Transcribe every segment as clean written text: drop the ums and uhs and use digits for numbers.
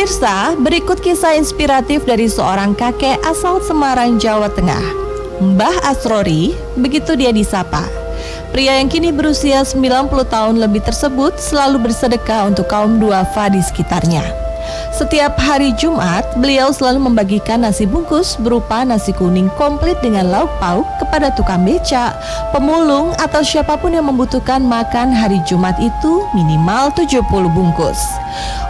Pemirsa, berikut kisah inspiratif dari seorang kakek asal Semarang, Jawa Tengah. Mbah Asrori, begitu dia disapa. Pria yang kini berusia 90 tahun lebih tersebut selalu bersedekah untuk kaum duafa di sekitarnya. Setiap hari Jumat, beliau selalu membagikan nasi bungkus berupa nasi kuning komplit dengan lauk pauk kepada tukang becak, pemulung, atau siapapun yang membutuhkan makan hari Jumat itu minimal 70 bungkus.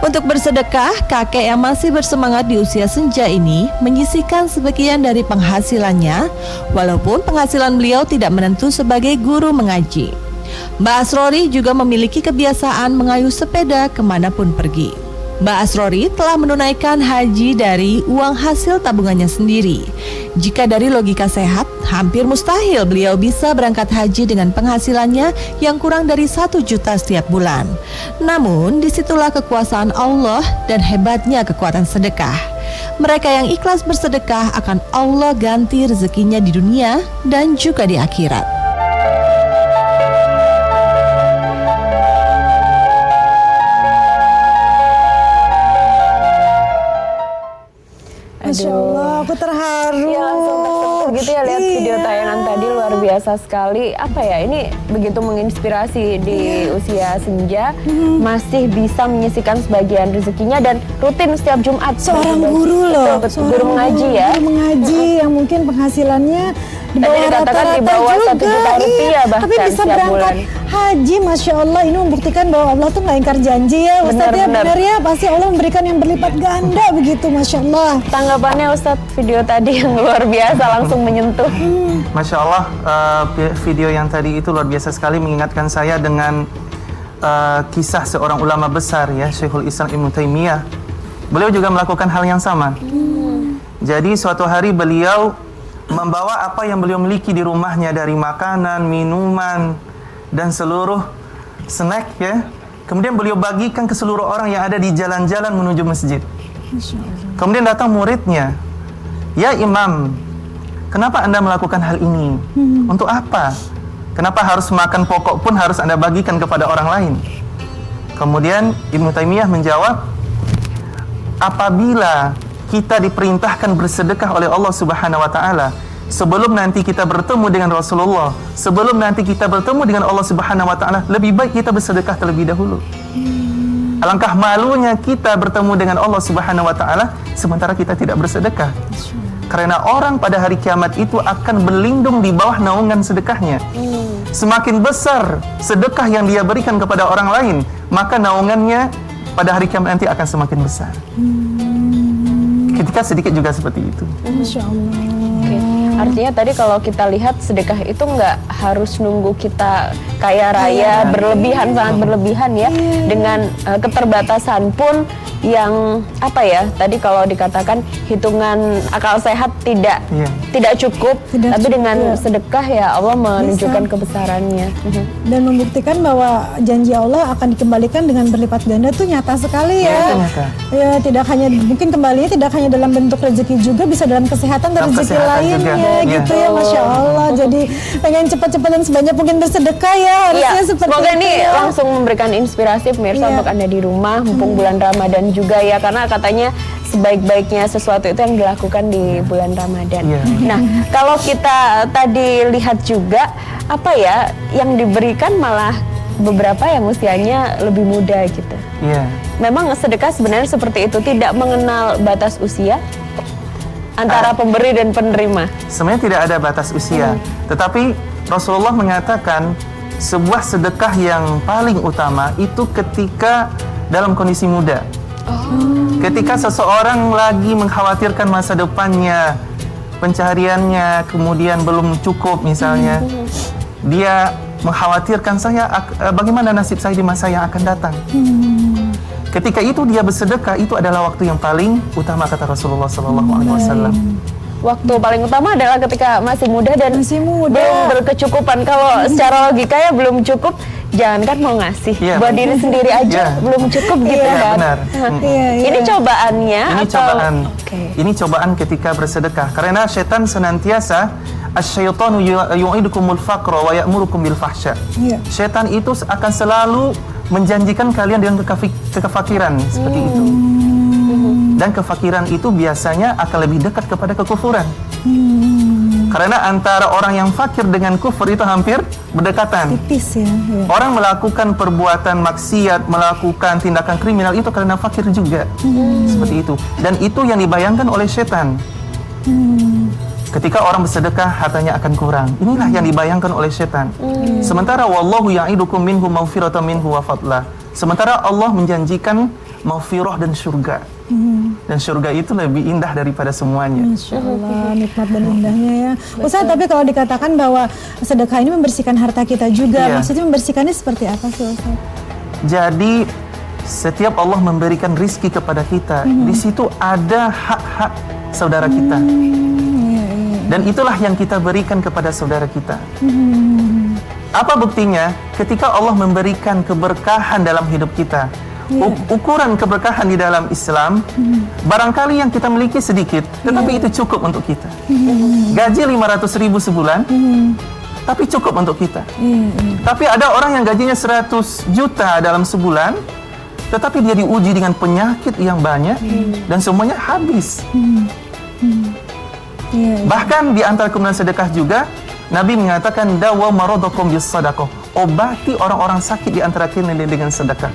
Untuk bersedekah, kakek yang masih bersemangat di usia senja ini menyisihkan sebagian dari penghasilannya, walaupun penghasilan beliau tidak menentu sebagai guru mengaji. Mbah Asrori juga memiliki kebiasaan mengayuh sepeda kemanapun pergi. Mbak Asrori telah menunaikan haji dari uang hasil tabungannya sendiri. Jika dari logika sehat, hampir mustahil beliau bisa berangkat haji dengan penghasilannya yang kurang dari 1 juta setiap bulan. Namun, disitulah kekuasaan Allah dan hebatnya kekuatan sedekah. Mereka yang ikhlas bersedekah akan Allah ganti rezekinya di dunia dan juga di akhirat. Masya Allah, aku terharu. Ya, langsung tersentuh gitu ya lihat video tayangan tadi, luar biasa sekali. Apa ya, ini begitu menginspirasi di usia senja, masih bisa menyisihkan sebagian rezekinya dan rutin setiap Jumat. Seorang guru loh, betul, guru mengaji ya. Guru mengaji yang mungkin penghasilannya di bawah rata-rata juga. 1 juta rupiah bahkan tapi bisa setiap berangkat bulan haji. Masya Allah, ini membuktikan bahwa Allah tuh nggak ingkar janji ya Ustadz. Benar ya, pasti Allah memberikan yang berlipat ganda begitu. Masya Allah. Tanggapannya Ustadz, video tadi yang luar biasa, langsung menyentuh. Masya Allah, video yang tadi itu luar biasa sekali, mengingatkan saya dengan kisah seorang ulama besar ya, Syekhul Islam Ibnu Taimiyah. Beliau juga melakukan hal yang sama. Jadi suatu hari beliau membawa apa yang beliau miliki di rumahnya dari makanan, minuman, dan seluruh snack ya. Kemudian beliau bagikan ke seluruh orang yang ada di jalan-jalan menuju masjid. Kemudian datang muridnya, "Ya Imam, kenapa Anda melakukan hal ini? Untuk apa? Kenapa harus makan pokok pun harus Anda bagikan kepada orang lain?" Kemudian Ibnu Taimiyah menjawab, apabila kita diperintahkan bersedekah oleh Allah Subhanahu wa taala, sebelum nanti kita bertemu dengan Rasulullah, sebelum nanti kita bertemu dengan Allah Subhanahu wa taala, lebih baik kita bersedekah terlebih dahulu. Alangkah malunya kita bertemu dengan Allah Subhanahu wa taala sementara kita tidak bersedekah. Karena orang pada hari kiamat itu akan berlindung di bawah naungan sedekahnya. Semakin besar sedekah yang dia berikan kepada orang lain, maka naungannya pada hari kiamat nanti akan semakin besar. Ketika sedikit juga seperti itu. Masya Allah. Oke. Artinya tadi kalau kita lihat sedekah itu nggak harus nunggu kita kaya raya, berlebihan, sangat berlebihan ya. Dengan keterbatasan pun yang apa ya, tadi kalau dikatakan hitungan akal sehat tidak cukup, tapi dengan sedekah ya Allah menunjukkan kebesarannya. Dan membuktikan bahwa janji Allah akan dikembalikan dengan berlipat ganda tuh nyata sekali ya. Ya, tidak hanya mungkin kembalinya tidak hanya dalam bentuk rezeki, juga bisa dalam kesehatan dan rezeki lainnya gitu ya. Masya Allah. Jadi pengen cepat-cepat dan sebanyak mungkin bersedekah ya, harusnya seperti semoga itu ini ya. langsung memberikan inspirasi pemirsa untuk Anda di rumah mumpung bulan Ramadan juga ya, karena katanya sebaik-baiknya sesuatu itu yang dilakukan di bulan Ramadan. Nah, kalau kita tadi lihat juga apa ya, yang diberikan malah beberapa yang usianya lebih muda gitu. Memang sedekah sebenarnya seperti itu, tidak mengenal batas usia antara pemberi dan penerima. Sebenarnya tidak ada batas usia, tetapi Rasulullah mengatakan sebuah sedekah yang paling utama itu ketika dalam kondisi muda. Ketika seseorang lagi mengkhawatirkan masa depannya, pencahariannya kemudian belum cukup misalnya, dia mengkhawatirkan bagaimana nasib saya di masa yang akan datang. Ketika itu dia bersedekah, itu adalah waktu yang paling utama kata Rasulullah SAW. Waktu paling utama adalah ketika masih muda dan belum berkecukupan. Kalau secara logika ya belum cukup, jangankan mau ngasih, buat diri sendiri aja belum cukup gitu kan. Benar. Ini cobaannya Ini cobaan ketika bersedekah. Karena setan senantiasa asyaitanu yu'idukumul faqra wa ya'murukum bil fahsya. Setan itu akan selalu menjanjikan kalian dengan kefakiran seperti itu. Dan kefakiran itu biasanya akan lebih dekat kepada kekufuran. Karena antara orang yang fakir dengan kufur itu hampir berdekatan. Tipis ya. Orang melakukan perbuatan maksiat, melakukan tindakan kriminal itu karena fakir juga. Seperti itu. Dan itu yang dibayangkan oleh setan. Ketika orang bersedekah, hartanya akan kurang. Inilah yang dibayangkan oleh setan. Sementara wallahu ya'idukum minhu maghfiratan minhu wa fadla. Sementara Allah menjanjikan maghfirah dan surga. Dan surga itu lebih indah daripada semuanya. Masya Allah, nikmat dan indahnya ya. Ustaz, tapi kalau dikatakan bahwa sedekah ini membersihkan harta kita juga, maksudnya membersihkannya seperti apa sih Ustaz? Jadi setiap Allah memberikan rizki kepada kita, di situ ada hak-hak saudara kita. Dan itulah yang kita berikan kepada saudara kita. Apa buktinya? Ketika Allah memberikan keberkahan dalam hidup kita, ukuran keberkahan di dalam Islam, barangkali yang kita miliki sedikit, tetapi itu cukup untuk kita. Gaji 500.000 sebulan, tapi cukup untuk kita. Tapi ada orang yang gajinya 100 juta dalam sebulan, tetapi dia diuji dengan penyakit yang banyak, dan semuanya habis. Bahkan di antara kemuliaan sedekah juga, Nabi mengatakan dawa maradakum bis sadaqah. Obati orang-orang sakit di antara kalian dengan sedekah.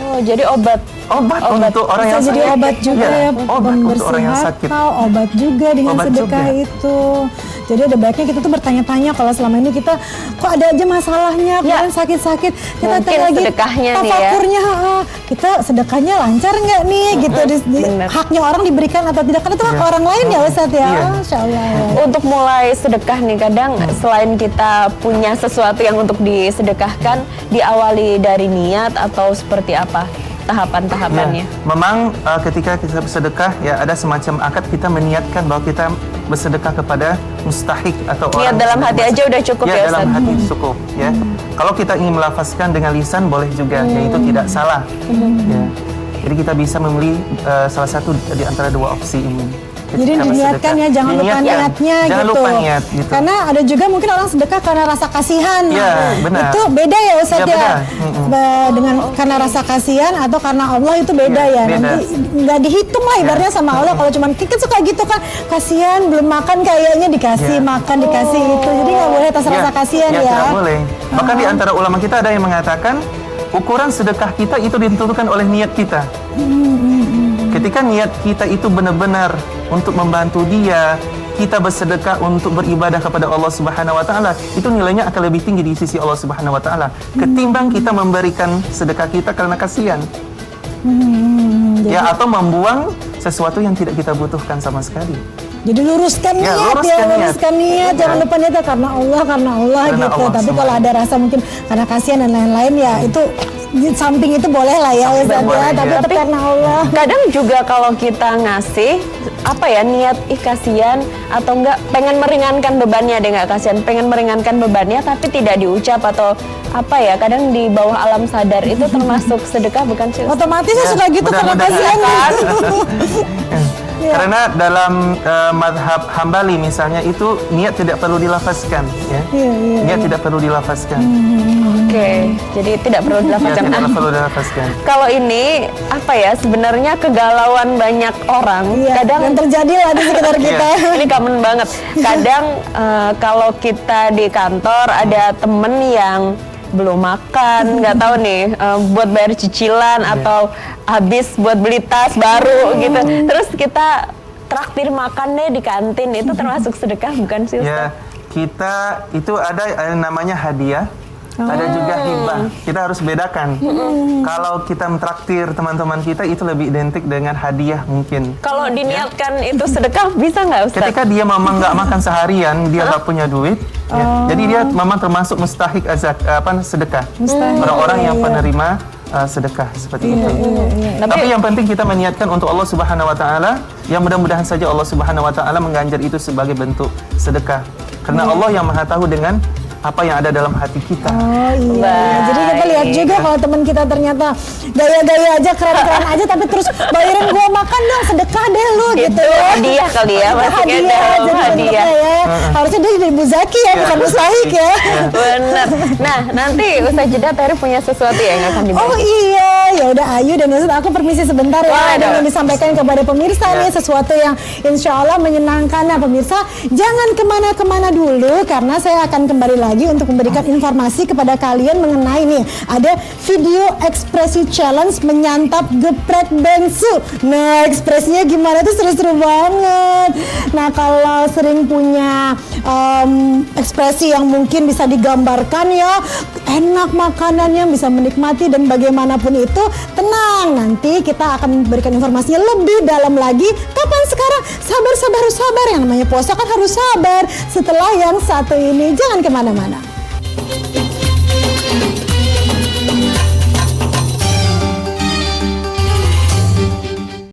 Oh, jadi obat untuk orang yang sakit. Jadi obat juga ya, obat untuk orang yang sakit. Obat juga dengan Obat sedekah juga. itu. Jadi ada baiknya kita tuh bertanya-tanya kalau selama ini kita kok ada aja masalahnya, kemudian sakit-sakit, kita Mungkin tanya lagi sedekahnya nih ya. tafakurnya, kita sedekahnya lancar nggak nih gitu, haknya orang diberikan atau tidak, karena itu hak orang lain ya Ustaz ya. Masya Allah. Untuk mulai sedekah nih, kadang selain kita punya sesuatu yang untuk disedekahkan, diawali dari niat atau seperti apa tahapan-tahapannya? Memang ketika kita bersedekah, ya ada semacam akad kita meniatkan bahwa kita bersedekah kepada mustahik atau Niat orang dalam hati aja udah cukup ya, dalam Ustaz? hati cukup ya. Kalau kita ingin melafazkan dengan lisan boleh juga, yaitu tidak salah. Ya. Jadi kita bisa memilih salah satu di antara dua opsi ini. Jadi diniatkan ya, jangan lupa niatnya jangan gitu. lupa niat gitu. Karena ada juga mungkin orang sedekah karena rasa kasihan. Ya, benar. Itu beda ya Ustaz Ya, ya. benar. Dengan karena rasa kasihan atau karena Allah itu beda ya. beda. Nanti nggak dihitung lah ibaratnya sama Allah. Kalau cuman kita suka gitu kan, kasihan belum makan kayaknya dikasih makan, dikasih itu. Jadi nggak boleh atas rasa kasihan ya. Tidak boleh. Bahkan di antara ulama kita ada yang mengatakan ukuran sedekah kita itu ditentukan oleh niat kita. Ketika niat kita itu benar-benar untuk membantu dia, kita bersedekah untuk beribadah kepada Allah Subhanahu wa taala, itu nilainya akan lebih tinggi di sisi Allah Subhanahu wa taala ketimbang kita memberikan sedekah kita karena kasihan. Ya, atau membuang sesuatu yang tidak kita butuhkan sama sekali. Jadi luruskan Ya, niat luruskan niat. Jangan lupa niatnya karena Allah Karena gitu. Allah Tapi semua. kalau ada rasa mungkin karena kasihan dan lain-lain ya itu di samping itu boleh lah ya Ustaz boleh, ya. Tapi ya. tetap karena Allah. Kadang juga kalau kita ngasih apa ya, niat kasihan atau enggak pengen meringankan bebannya, ada nggak kasihan, pengen meringankan bebannya tapi tidak diucap atau apa ya, kadang di bawah alam sadar itu termasuk sedekah bukan sih? Otomatis saya suka gitu karena mudah-mudahan. kasihan gitu. Karena dalam madhab Hambali misalnya itu niat tidak perlu dilafazkan, ya. Niat tidak perlu dilafazkan. Oke, jadi tidak perlu Ya, dilafazkan. tidak perlu dilafazkan. Kalau ini apa ya, sebenarnya kegalauan banyak orang. Iya, Kadang yang terjadi lah di sekitar kita. ini common banget. Kadang kalau kita di kantor ada temen yang belum makan, nggak tahu nih buat bayar cicilan atau habis buat beli tas baru gitu. Terus kita traktir makan deh di kantin, itu termasuk sedekah bukan sih Ustaz? Ya, kita itu ada namanya hadiah. Ada juga hibah. Kita harus bedakan. Kalau kita mentraktir teman-teman kita itu lebih identik dengan hadiah mungkin. Kalau diniatkan itu sedekah bisa nggak Ustaz? Ketika dia memang nggak makan seharian, dia nggak punya duit, ya, jadi dia memang termasuk mustahik sedekah. Orang-orang yang penerima sedekah seperti itu. Tapi yang penting kita meniatkan untuk Allah Subhanahu wa taala, yang mudah-mudahan saja Allah Subhanahu wa taala mengganjar itu sebagai bentuk sedekah. Karena Allah yang Maha tahu dengan apa yang ada dalam hati kita. Oh iya, jadi kita lihat juga kalau teman kita ternyata gaya-gaya aja, keren-keren aja, tapi terus bayarin gua makan dong, sedekah deh lu gitu ya. Hadiah kali ya, masuknya Hadiah, dalam jadi hadiah. bentuknya ya. Harusnya dia jadi muzaki ya, bukan mustahik ya. Bener. Nah, nanti Ustaz Jeddah Terry punya sesuatu yang akan dibagi. Oh iya, ya udah Ayu dan Ustaz, aku permisi sebentar ya. Boleh Ada dong. yang disampaikan kepada pemirsa nih, sesuatu yang insya Allah menyenangkan. Nah pemirsa, jangan kemana-kemana dulu karena saya akan kembali lagi untuk memberikan informasi kepada kalian mengenai nih, ada video ekspresi challenge menyantap geprek bengsu. Nah ekspresinya gimana tuh seru-seru banget. Nah kalau sering punya ekspresi yang mungkin bisa digambarkan ya, enak makanannya, bisa menikmati dan bagaimanapun itu, tenang, nanti kita akan memberikan informasinya lebih dalam lagi. Kapan sekarang? Sabar, yang namanya puasa kan harus sabar. Setelah yang satu ini, jangan kemana-mana.